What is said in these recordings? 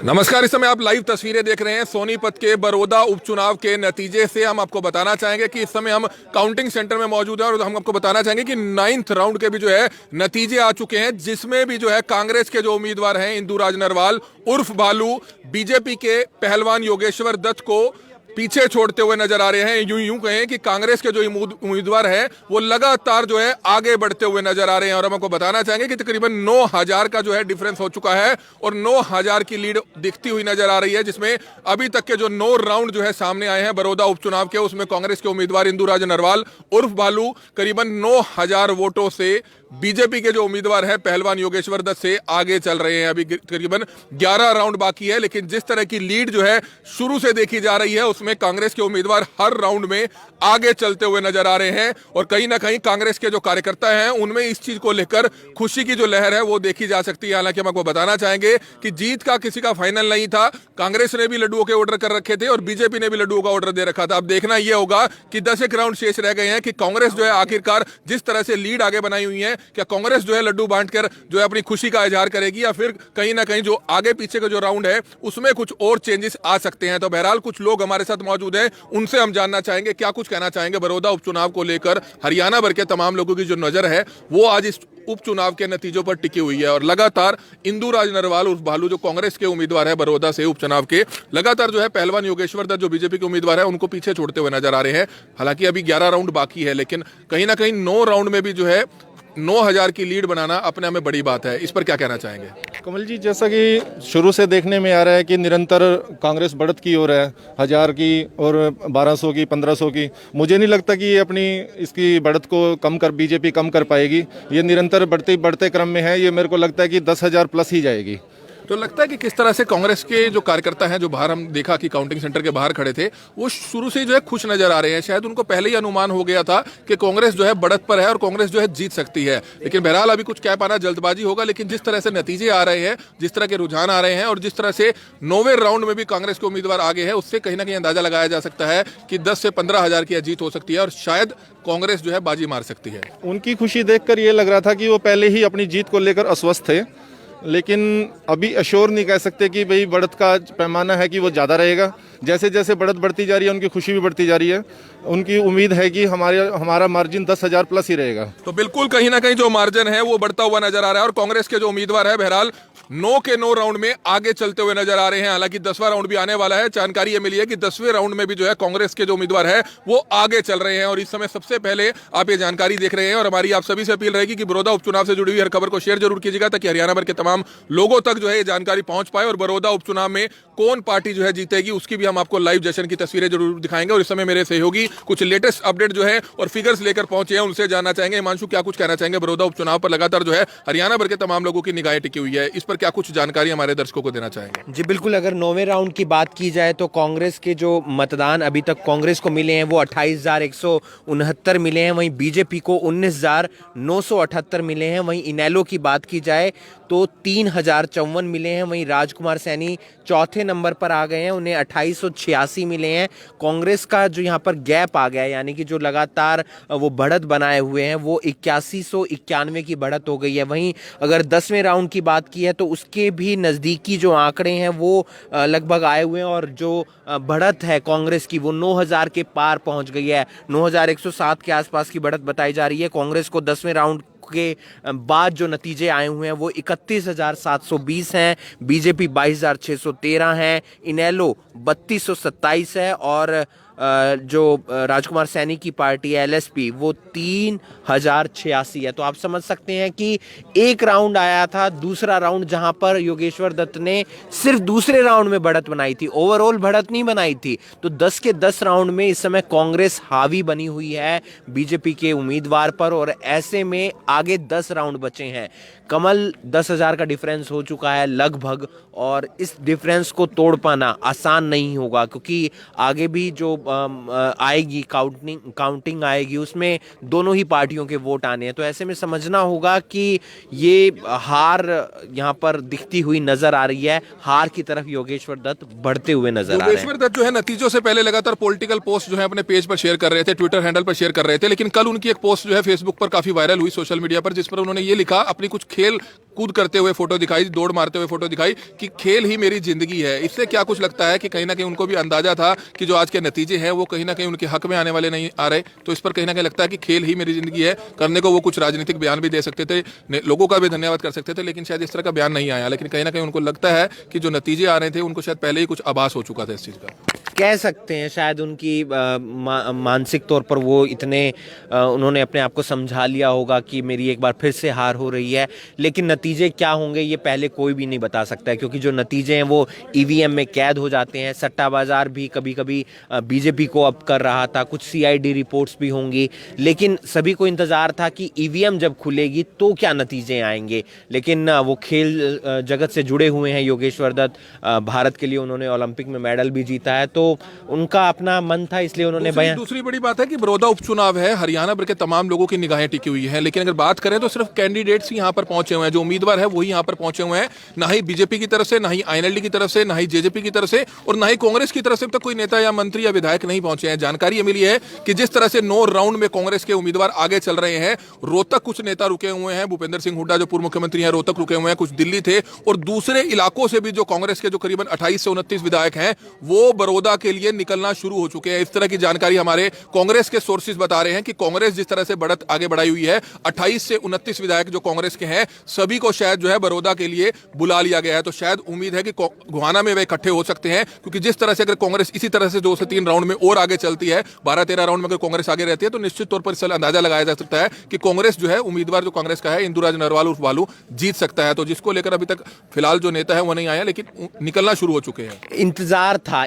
नमस्कार। इस समय आप लाइव तस्वीरें देख रहे हैं सोनीपत के बरोदा उपचुनाव के नतीजे से। हम आपको बताना चाहेंगे कि इस समय हम काउंटिंग सेंटर में मौजूद हैं और हम आपको बताना चाहेंगे कि 9th राउंड के भी जो है नतीजे आ चुके हैं, जिसमें भी जो है कांग्रेस के जो उम्मीदवार हैं इंदुराज नरवाल उर्फ भालू बीजेपी के पहलवान योगेश्वर दत्त को पीछे छोड़ते हुए नजर आ रहे हैं। यूं कहें कि कांग्रेस के जो उम्मीदवार हैं वो लगातार जो है आगे बढ़ते हुए नजर आ रहे हैं। और हम आपको बताना चाहेंगे कि तकरीबन 9000 का जो है डिफरेंस हो चुका है और 9000 की लीड दिखती हुई नजर आ रही है, जिसमें अभी तक के जो 9 राउंड जो है सामने आए हैं बरोदा उपचुनाव के, उसमें कांग्रेस के उम्मीदवार इंदुराज नरवाल उर्फ भालू करीबन 9000 वोटों से बीजेपी के जो उम्मीदवार है पहलवान योगेश्वर दत्त से आगे चल रहे हैं। अभी करीबन 11 राउंड बाकी है, लेकिन जिस तरह की लीड जो है शुरू से देखी जा रही है उसमें कांग्रेस के उम्मीदवार हर राउंड में आगे चलते हुए नजर आ रहे हैं। और कहीं ना कहीं कांग्रेस के जो कार्यकर्ता हैं उनमें इस चीज को लेकर खुशी की जो लहर है वो देखी जा सकती है। हालांकि हम आपको बताना चाहेंगे कि जीत का किसी का फाइनल नहीं था। कांग्रेस ने भी लड्डुओं के ऑर्डर कर रखे थे और बीजेपी ने भी लड्डुओं का ऑर्डर दे रखा था। अब देखना यह होगा कि 10 एक राउंड शेष रह गए हैं कि कांग्रेस जो है आखिरकार जिस तरह से लीड आगे बनाई हुई है, क्या कांग्रेस जो है लड्डू बांटकर जो है अपनी खुशी का इजहार करेगी या फिर कहीं ना कहीं जो आगे पीछे का जो राउंड है उसमें कुछ और चेंजेस आ सकते हैं। तो बहरहाल कुछ लोग हमारे साथ मौजूद हैं, उनसे हम जानना चाहेंगे क्या कुछ कहना चाहेंगे बरोदा उपचुनाव को लेकर। हरियाणा भर के तमाम लोगों की जो नजर है वो आज इस उपचुनाव के नतीजों पर टिकी हुई है और लगातार इंदुराज नरवाल उर्फ भालू जो कांग्रेस के उम्मीदवार है बरोदा से उपचुनाव के, लगातार जो है पहलवान योगेश्वर दत्त जो बीजेपी के उम्मीदवार है उनको पीछे छोड़ते हुए नजर आ रहे हैं। हालांकि अभी 11 राउंड बाकी है, लेकिन कहीं ना कहीं 9 राउंड में भी जो है 9000 की लीड बनाना अपने आप में बड़ी बात है। इस पर क्या कहना चाहेंगे? कमल जी, जैसा कि शुरू से देखने में आ रहा है कि निरंतर कांग्रेस बढ़त की ओर है, 1000 की और 1200 की 1500 की। मुझे नहीं लगता कि ये अपनी इसकी बढ़त को बीजेपी कम कर पाएगी। ये निरंतर बढ़ते क्रम में है। ये मेरे को लगता है कि 10,000 प्लस ही जाएगी। तो लगता है कि किस तरह से कांग्रेस के जो कार्यकर्ता हैं जो बाहर हम देखा कि काउंटिंग सेंटर के बाहर खड़े थे वो शुरू से जो है खुश नजर आ रहे हैं। शायद उनको पहले ही अनुमान हो गया था कि कांग्रेस जो है बढ़त पर है और कांग्रेस जो है जीत सकती है। लेकिन बहरहाल अभी कुछ कह पाना जल्दबाजी होगा, लेकिन जिस तरह से नतीजे आ रहे हैं, जिस तरह के रुझान आ रहे हैं और जिस तरह से 9वें राउंड में भी कांग्रेस के उम्मीदवार आगे है, उससे कहीं ना कहीं अंदाजा लगाया जा सकता है कि 10 से 15,000 की जीत हो सकती है और शायद कांग्रेस जो है बाजी मार सकती है। उनकी खुशी देखकर ये लग रहा था कि वो पहले ही अपनी जीत को लेकर अस्वस्थ थे, लेकिन अभी अश्योर नहीं कह सकते कि भाई बढ़त का पैमाना है कि वो ज़्यादा रहेगा। जैसे जैसे बढ़त बढ़ती जा रही है उनकी खुशी भी बढ़ती जा रही है। उनकी उम्मीद है कि हमारा मार्जिन 10,000 प्लस ही रहेगा। तो बिल्कुल कहीं ना कहीं जो मार्जिन है वो बढ़ता हुआ नजर आ रहा है और कांग्रेस के जो उम्मीदवार है बहरहाल 9 के 9 राउंड में आगे चलते हुए नजर आ रहे हैं। हालांकि 10वां राउंड भी आने वाला है। जानकारी ये मिली है कि 10वें राउंड में भी जो है कांग्रेस के जो उम्मीदवार है वो आगे चल रहे हैं। और इस समय सबसे पहले आप ये जानकारी देख रहे हैं और हमारी आप सभी से अपील रहेगी कि बरोदा उपचुनाव से जुड़ी हुई हर खबर को शेयर जरूर कीजिएगा ताकि हरियाणा भर के तमाम लोगों तक जो है ये जानकारी पहुंच पाए और बरोदा उपचुनाव में कौन पार्टी जो है जीतेगी उसकी भी हम आपको लाइव जश्न की तस्वीरें जरूर दिखाएंगे। और इस समय मेरे सहयोगी कुछ लेटेस्ट अपडेट जो है और फिगर्स लेकर पहुंचे हैं, उनसे जानना चाहेंगे। हिमांशु, क्या कुछ कहना चाहेंगे बरोदा उपचुनाव पर? लगातार जो है हरियाणा भर के तमाम लोगों की निगाहें टिकी हुई है, इस पर क्या कुछ जानकारी हमारे दर्शकों को देना चाहेंगे? जी बिल्कुल, अगर 9वें राउंड की बात की जाए तो कांग्रेस के जो मतदान अभी तक कांग्रेस को मिले हैं वो 28,169 मिले हैं। वहीं बीजेपी को 19,978 मिले हैं। वहीं इनेलो की बात की जाए तो 3,054 मिले हैं। वहीं राजकुमार सैनी चौथे नंबर पर आ गए हैं, उन्हें 2886 मिले हैं। कांग्रेस का जो यहाँ पर गैप आ गया है, यानी कि जो लगातार वो बढ़त बनाए हुए हैं, वो 8191 की बढ़त हो गई है। वहीं अगर 10वें राउंड की बात की है तो उसके भी नज़दीकी जो आंकड़े हैं वो लगभग आए हुए हैं और जो बढ़त है कांग्रेस की वो 9000 के पार पहुंच गई है। 9107 के आसपास की बढ़त बताई जा रही है। कांग्रेस को 10वें राउंड के बाद जो नतीजे आए हुए हैं वो 31,720 हैं। बीजेपी 22,613 है। इनेलो 3227 है और जो राजकुमार सैनी की पार्टी है एलएसपी वो 3086 है। तो आप समझ सकते हैं कि एक राउंड आया था, दूसरा राउंड, जहां पर योगेश्वर दत्त ने सिर्फ दूसरे राउंड में बढ़त बनाई थी, ओवरऑल बढ़त नहीं बनाई थी। तो 10 के 10 राउंड में इस समय कांग्रेस हावी बनी हुई है बीजेपी के उम्मीदवार पर और ऐसे में आगे 10 राउंड बचे हैं। कमल 10,000 का डिफरेंस हो चुका है लगभग और इस डिफरेंस को तोड़ पाना आसान नहीं होगा क्योंकि आगे भी जो आएगी काउंटिंग आएगी उसमें दोनों ही पार्टियों के वोट आने हैं। तो ऐसे में समझना होगा कि ये हार यहाँ पर दिखती हुई नजर आ रही है। हार की तरफ योगेश्वर दत्त बढ़ते हुए नजर आ रहे हैं। योगेश्वर दत्त जो है नतीजों से पहले लगातार पॉलिटिकल पोस्ट जो है अपने पेज पर शेयर कर रहे थे, ट्विटर हैंडल पर शेयर कर रहे थे, लेकिन कल उनकी एक पोस्ट जो है फेसबुक पर काफी वायरल हुई सोशल मीडिया पर, जिस पर उन्होंने ये लिखा, अपनी कुछ खेल कूद करते हुए फोटो दिखाई, दौड़ मारते हुए फोटो दिखाई कि खेल ही मेरी जिंदगी है। इससे क्या कुछ लगता है कि कहीं ना कहीं उनको भी अंदाजा था कि जो आज के नतीजे हैं वो कहीं ना कहीं उनके हक में आने वाले नहीं आ रहे, तो इस पर कहीं ना कहीं लगता है कि खेल ही मेरी जिंदगी है। करने को वो कुछ राजनीतिक बयान भी दे सकते थे, लोगों का भी धन्यवाद कर सकते थे, लेकिन शायद इस तरह का बयान नहीं आया। लेकिन कहीं ना कहीं उनको लगता है कि जो नतीजे आ रहे थे उनको शायद पहले ही कुछ आभास हो चुका था इस चीज़ का। कह सकते हैं शायद उनकी मानसिक तौर पर वो इतने उन्होंने अपने आप को समझा लिया होगा कि मेरी एक बार फिर से हार हो रही है। लेकिन नतीजे क्या होंगे ये पहले कोई भी नहीं बता सकता है, क्योंकि जो नतीजे हैं वो ईवीएम में कैद हो जाते हैं। सट्टा बाजार भी कभी कभी बीजेपी को अब कर रहा था, कुछ सीआईडी रिपोर्ट्स भी होंगी, लेकिन सभी को इंतज़ार था कि ईवीएम जब खुलेगी तो क्या नतीजे आएंगे। लेकिन वो खेल जगत से जुड़े हुए हैं योगेश्वर दत्त, भारत के लिए उन्होंने ओलंपिक में मेडल भी जीता है, तो उनका अपना मन था, इसलिए उन्होंने दूसरी बड़ी बात है कि बड़ौदा उपचुनाव है, हरियाणा भर के तमाम लोगों की निगाहें टिकी हुई हैं। लेकिन अगर बात करें तो सिर्फ कैंडिडेट्स ही यहाँ पर पहुंचे हुए हैं, जो उम्मीदवार है वही यहाँ पर पहुंचे हुए हैं। ना ही बीजेपी की तरफ से, ना ही आईएनएलडी की तरफ से, ना ही जेजेपी की तरफ से और ना ही कांग्रेस की तरफ से तक कोई नेता या मंत्री या विधायक नहीं पहुंचे हैं। जानकारी ये मिली है कि जिस तरह से 9 राउंड में कांग्रेस के उम्मीदवार आगे चल रहे हैं, रोहतक कुछ नेता रुके हुए हैं, भूपेंद्र सिंह हुड्डा जो पूर्व मुख्यमंत्री हैं रोहतक रुके हुए हैं, कुछ दिल्ली थे, और दूसरे इलाकों से भी जो कांग्रेस के जो करीबन 28 से 29 विधायक हैं वो बड़ौदा के लिए निकलना शुरू हो चुके हैं। इस तरह की जानकारी हमारे कांग्रेस के सोर्सेज बता रहे हैं कि कांग्रेस जिस तरह से बढ़त आगे बढ़ाई हुई है, 28 से 29 विधायक जो कांग्रेस के हैं सभी को शायद जो है बड़ौदा के लिए बुला लिया गया है। तो शायद उम्मीद है कि गोहाना में वे इकट्ठे हो सकते हैं, क्योंकि जिस तरह से अगर कांग्रेस इसी तरह से 2 से 3 राउंड में और आगे चलती है, 12-13 राउंड में अगर कांग्रेस आगे रहती है, तो निश्चित तौर पर इससे अंदाजा लगाया जा सकता है कि कांग्रेस जो है उम्मीदवार जो कांग्रेस का है इंदुराज नरवाल उर्फ बालू जीत सकता है। तो जिसको लेकर अभी तक फिलहाल जो नेता है वो नहीं आया, लेकिन निकलना शुरू हो चुके हैं।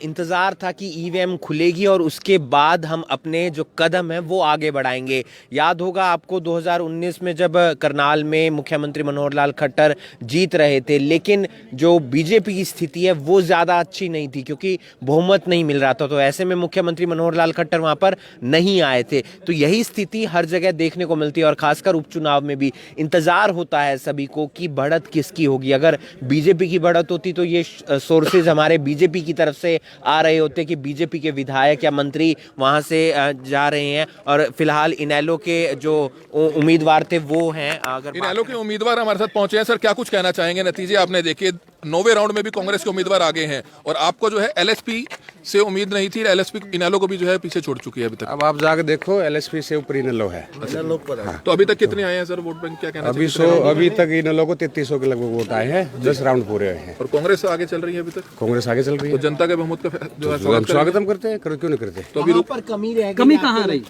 इंतजार था कि ईवीएम खुलेगी और उसके बाद हम अपने जो कदम है वो आगे बढ़ाएंगे। याद होगा आपको 2019 में जब करनाल में मुख्यमंत्री मनोहर लाल खट्टर जीत रहे थे, लेकिन जो बीजेपी की स्थिति है वो ज़्यादा अच्छी नहीं थी, क्योंकि बहुमत नहीं मिल रहा था। तो ऐसे में मुख्यमंत्री मनोहर लाल खट्टर वहाँ पर नहीं आए थे। तो यही स्थिति हर जगह देखने को मिलती है, और खासकर उपचुनाव में भी इंतज़ार होता है सभी को कि बढ़त किसकी होगी। अगर बीजेपी की बढ़त होती तो ये सोर्सेज हमारे बीजेपी की तरफ से आ रहे होते कि बीजेपी के विधायक या मंत्री वहाँ से जा रहे हैं, और फिलहाल इनेलो के जो उम्मीदवार थे वो हैं। अगर इनेलो के उम्मीदवार हमारे साथ पहुंचे हैं। सर क्या कुछ कहना चाहेंगे? नतीजे आपने देखे, 9वें राउंड में भी कांग्रेस के उम्मीदवार आगे हैं, और आपको जो है एलएसपी से उम्मीद नहीं थी, एलएसपी इनेलो को भी जो है पीछे छोड़ चुकी है अभी तक। अब आप जाकर देखो, एलएसपी से ऊपर इनेलो है। हाँ। तो अभी तक कितने आए हैं सर वोट बैंक, क्या कहना अभी तक इनेलो को 3300 के लगभग वोट आए हैं, 10 राउंड पूरे हुए हैं। और कांग्रेस आगे चल रही है अभी तक? कांग्रेस आगे चल रही तो है। जनता के बहुमत का जो है हम स्वागत हम करते हैं, क्यों नहीं करते। तो अभी पर कमी रह गई, कमी कहाँ रही?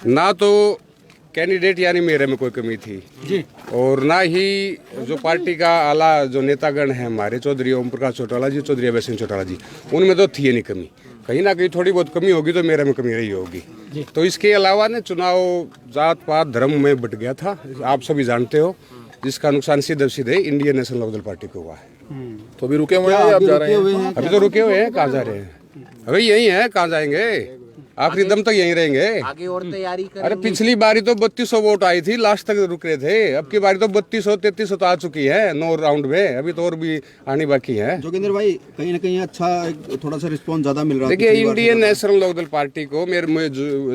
ना तो कैंडिडेट यानी मेरे में कोई कमी थी जी, और ना ही जो पार्टी का आला जो नेतागण है हमारे, चौधरी ओम प्रकाश चौटाला जी, चौधरी अभय सिंह चौटाला जी, उनमें तो थी नहीं कमी। कहीं ना कहीं थोड़ी बहुत कमी होगी तो मेरे में कमी रही होगी। तो इसके अलावा ने चुनाव जात पात धर्म में बट गया था, आप सभी जानते हो, जिसका नुकसान सीधे इंडियन नेशनल लोकदल पार्टी को हुआ है। तो अभी रुके हुए हैं या आप जा रहे हैं? अभी तो रुके हुए हैं, कहाँ जा रहे हैं? अभी यही है, कहाँ जाएंगे? आखिरी दम तक यहीं रहेंगे। आगे और तैयारी करेंगे। अरे पिछली बारी तो 3200 वोट आई थी, लास्ट तक रुक रहे थे। अब की बारी तो 3200-3300 तो आ चुकी है 9 राउंड में, अभी तो और भी आनी बाकी है। जोगिंदर भाई, कहीं ना कहीं अच्छा थोड़ा सा रिस्पॉन्स ज्यादा मिल रहा है। देखिए, इंडियन नेशनल लोकदल पार्टी को मेरे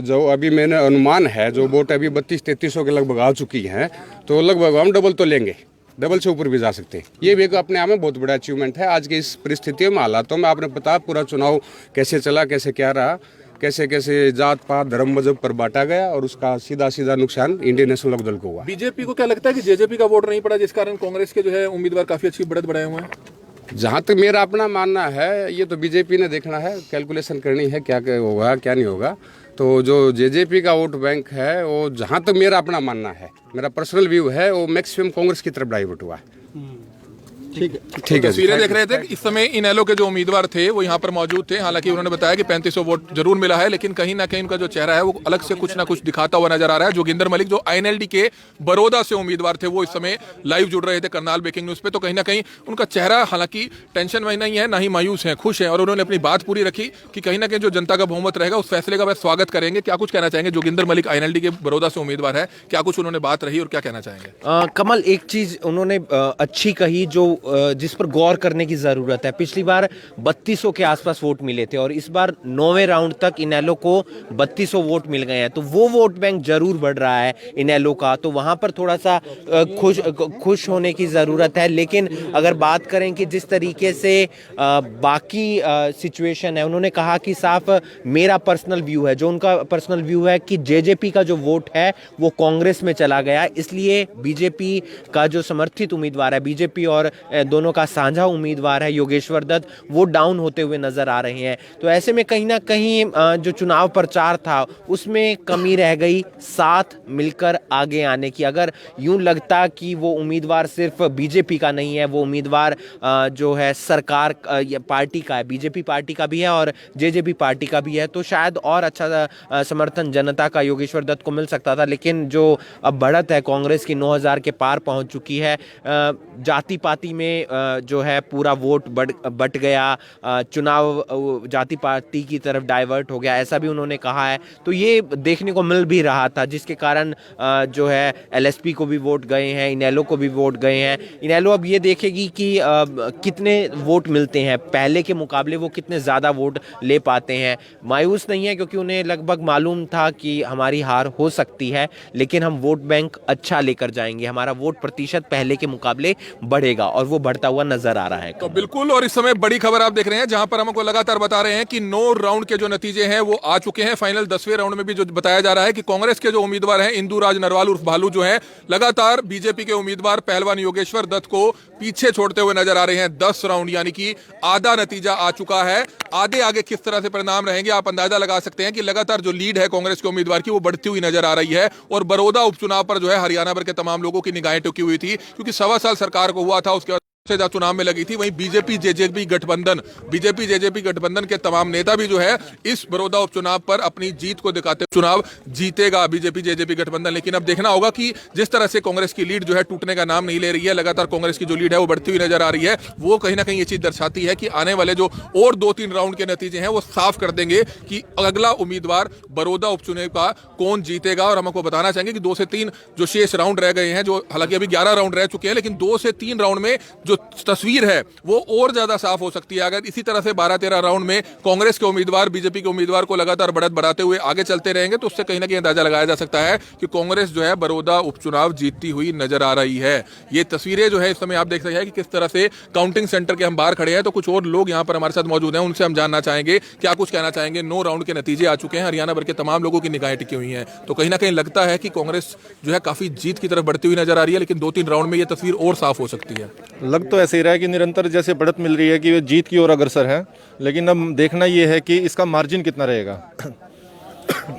जो अभी मैंने अनुमान है, जो वोट अभी 3200-3300 के लगभग आ चुकी है, तो लगभग हम डबल तो लेंगे, डबल से ऊपर भी जा सकते हैं। ये भी एक अपने आप में बहुत बड़ा अचीवमेंट है। आज की इस परिस्थितियों में, हालातों में, आपने पता पूरा चुनाव कैसे चला, कैसे क्या रहा, कैसे कैसे जात पात धर्म मजहब पर बांटा गया, और उसका सीधा नुकसान इंडियन नेशनल लोकदल को हुआ। बीजेपी को क्या लगता है कि जेजेपी का वोट नहीं पड़ा, जिस कारण कांग्रेस के जो है उम्मीदवार काफी अच्छी बढ़त बढ़ाए हुए हैं? जहाँ तक मेरा अपना मानना है, ये तो बीजेपी ने देखना है, कैलकुलेशन करनी है क्या होगा क्या नहीं होगा। तो जो जेजेपी का वोट बैंक है, वो जहाँ तक मेरा अपना मानना है, मेरा पर्सनल व्यू है, वो मैक्सिमम कांग्रेस की तरफ डाइवर्ट हुआ है। ठीक है। ठीक है। तस्वीरें देख रहे थे इस समय इनेलो के जो उम्मीदवार थे वो यहाँ पर मौजूद थे। हालांकि उन्होंने बताया कि 3500 वोट जरूर मिला है, लेकिन कहीं ना कहीं उनका जो चेहरा है वो अलग से कुछ ना कुछ दिखाता हुआ नजर आ रहा है। जोगिंदर मलिक जो आईएनएलडी के बड़ौदा से उम्मीदवार थे, वो इस समय लाइव जुड़ रहे थे करनाल ब्रेकिंग न्यूज पे। तो कहीं ना कहीं उनका चेहरा हालांकि टेंशन में नहीं है, ना ही मायूस है, खुश है, और उन्होंने अपनी बात पूरी रखी कि कहीं ना कहीं जो जनता का बहुमत रहेगा उस फैसले का वह स्वागत करेंगे। क्या कुछ कहना चाहेंगे? जोगिंदर मलिक आईएनएलडी के बड़ौदा से उम्मीदवार है, क्या कुछ उन्होंने बात रही और क्या कहना चाहेंगे? कमल, एक चीज उन्होंने अच्छी कही, जो जिस पर गौर करने की ज़रूरत है। पिछली बार 3200 के आसपास वोट मिले थे और इस बार 9वें राउंड तक इनेलो को 3200 वोट मिल गए हैं, तो वो वोट बैंक जरूर बढ़ रहा है इनेलो का, तो वहाँ पर थोड़ा सा खुश होने की ज़रूरत है। लेकिन अगर बात करें कि जिस तरीके से बाकी सिचुएशन है, उन्होंने कहा कि साफ मेरा पर्सनल व्यू है, जो उनका पर्सनल व्यू है कि जेजेपी का जो वोट है वो कांग्रेस में चला गया, इसलिए बीजेपी का जो समर्थित उम्मीदवार है, बीजेपी और दोनों का साझा उम्मीदवार है योगेश्वर दत्त, वो डाउन होते हुए नजर आ रहे हैं। तो ऐसे में कहीं ना कहीं जो चुनाव प्रचार था उसमें कमी रह गई साथ मिलकर आगे आने की। अगर यूं लगता कि वो उम्मीदवार सिर्फ बीजेपी का नहीं है, वो उम्मीदवार जो है सरकार पार्टी का है, बीजेपी पार्टी का भी है और जेजेपी पार्टी का भी है, तो शायद और अच्छा समर्थन जनता का योगेश्वर दत्त को मिल सकता था। लेकिन जो अब बढ़त है कांग्रेस की 9000 के पार पहुंच चुकी है, जाति पाति में जो है पूरा वोट बट गया, चुनाव जाति पाति की तरफ डाइवर्ट हो गया, ऐसा भी उन्होंने कहा है। तो ये देखने को मिल भी रहा था, जिसके कारण जो है एलएसपी को भी वोट गए हैं, इनेलो को भी वोट गए हैं। इनेलो अब ये देखेगी कि कितने वोट मिलते हैं, पहले के मुकाबले वो कितने ज़्यादा वोट ले पाते हैं। मायूस नहीं है क्योंकि उन्हें लगभग मालूम था कि हमारी हार हो सकती है, लेकिन हम वोट बैंक अच्छा लेकर जाएंगे, हमारा वोट प्रतिशत पहले के मुकाबले बढ़ेगा और वो बढ़ता हुआ नजर आ रहा है। तो बिल्कुल, और इस समय बड़ी खबर आप देख रहे हैं जहां पर हमको लगातार बता रहे हैं कि 9 राउंड के जो नतीजे हैं वो आ चुके हैं। फाइनल 10वें राउंड में भी जो बताया जा रहा है कि कांग्रेस के जो उम्मीदवार हैं इंदु राज नरवाल उर्फ भालू जो है लगातार बीजेपी के उम्मीदवार पहलवान योगेश्वर दत्त को पीछे छोड़ते हुए नजर आ रहे हैं। 10 राउंड यानी कि आधा नतीजा आ चुका है। आगे किस तरह से परिणाम रहेंगे आप अंदाजा लगा सकते हैं कि लगातार जो लीड है कांग्रेस के उम्मीदवार की वो बढ़ती हुई नजर आ रही है। और बड़ौदा उपचुनाव पर जो है हरियाणा भर के तमाम लोगों की निगाहें टिकी हुई थी, क्योंकि 1.25 साल सरकार को हुआ था, उसके से ज्यादा चुनाव में लगी थी। वहीं बीजेपी जेजेपी गठबंधन के तमाम नेता भी जो है इस बड़ौदा उपचुनाव पर अपनी जीत को दिखाते चुनाव जीतेगा बीजेपी जेजेपी गठबंधन। लेकिन अब देखना होगा कि जिस तरह से कांग्रेस की लीड जो है टूटने का नाम नहीं ले रही है, लगातार कांग्रेस की जो लीड है वो बढ़ती हुई नजर आ रही है, वो कहीं ना कहीं ये चीज दर्शाती है कि आने वाले जो और 2-3 राउंड के नतीजे हैं वो साफ कर देंगे कि अगला उम्मीदवार बड़ौदा उपचुनाव का कौन जीतेगा। और हम आपको बताना चाहेंगे कि 2 से 3 जो शेष राउंड रह गए हैं, जो हालांकि अभी 11 राउंड रह चुके हैं, लेकिन 2 से 3 राउंड में जो तस्वीर है वो और ज्यादा साफ हो सकती है। अगर इसी तरह से 12-13 राउंड में कांग्रेस के उम्मीदवार बीजेपी के उम्मीदवार को लगातार बढ़त बढ़ाते हुए आगे चलते रहेंगे, तो उससे कहीं ना कहीं अंदाजा लगाया जा सकता है कि कांग्रेस जो है बड़ौदा उपचुनाव जीतती हुई नजर आ रही है। ये तस्वीरें जो है इस समय आप देख सकते हैं कि किस तरह से काउंटिंग सेंटर के हम बाहर खड़े हैं। तो कुछ और लोग यहाँ पर हमारे साथ मौजूद हैं, उनसे हम जानना चाहेंगे क्या कुछ कहना चाहेंगे। 9 राउंड के नतीजे आ चुके हैं, हरियाणा भर के तमाम लोगों की निगाहें टिकी हुई हैं, तो कहीं ना कहीं लगता है कि कांग्रेस जो है काफी जीत की तरफ बढ़ती हुई नजर आ रही है। लेकिन 2-3 राउंड में ये तस्वीर और साफ हो सकती है। लग तो ऐसे ही रहा है कि निरंतर जैसे बढ़त मिल रही है कि वो जीत की ओर अग्रसर है, लेकिन अब देखना ये है कि इसका मार्जिन कितना रहेगा।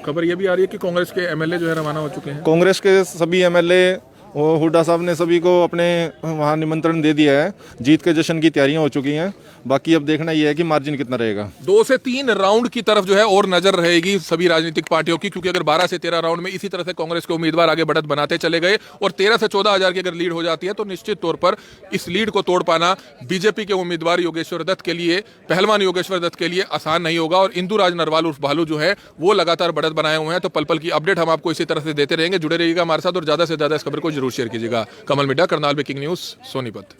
खबर ये भी आ रही है कि कांग्रेस के एमएलए जो है रवाना हो चुके हैं। कांग्रेस के सभी एमएलए, वो हुड्डा साहब ने सभी को अपने वहाँ निमंत्रण दे दिया है, जीत के जश्न की तैयारियां हो चुकी हैं। बाकी अब देखना यह है कि मार्जिन कितना रहेगा। 2 से 3 राउंड की तरफ जो है और नजर रहेगी सभी राजनीतिक पार्टियों की, क्योंकि अगर 12 से 13 राउंड में इसी तरह से कांग्रेस के उम्मीदवार आगे बढ़त बनाते चले गए और 13 से 14 हजार की अगर लीड हो जाती है, तो निश्चित तौर पर इस लीड को तोड़ पाना बीजेपी के उम्मीदवार योगेश्वर दत्त के लिए, पहलवान योगेश्वर दत्त के लिए आसान नहीं होगा। और इंदु राज नरवाल उर्फ भालू जो है वो लगातार बढ़त बनाए हुए हैं। तो पल पल की अपडेट हम आपको इसी तरह से देते रहेंगे। जुड़े रहिएगा हमारे साथ और ज्यादा से ज्यादा इस खबर को जरूर शेयर कीजिएगा। Kamal media, Karnal breaking news, Sonipat.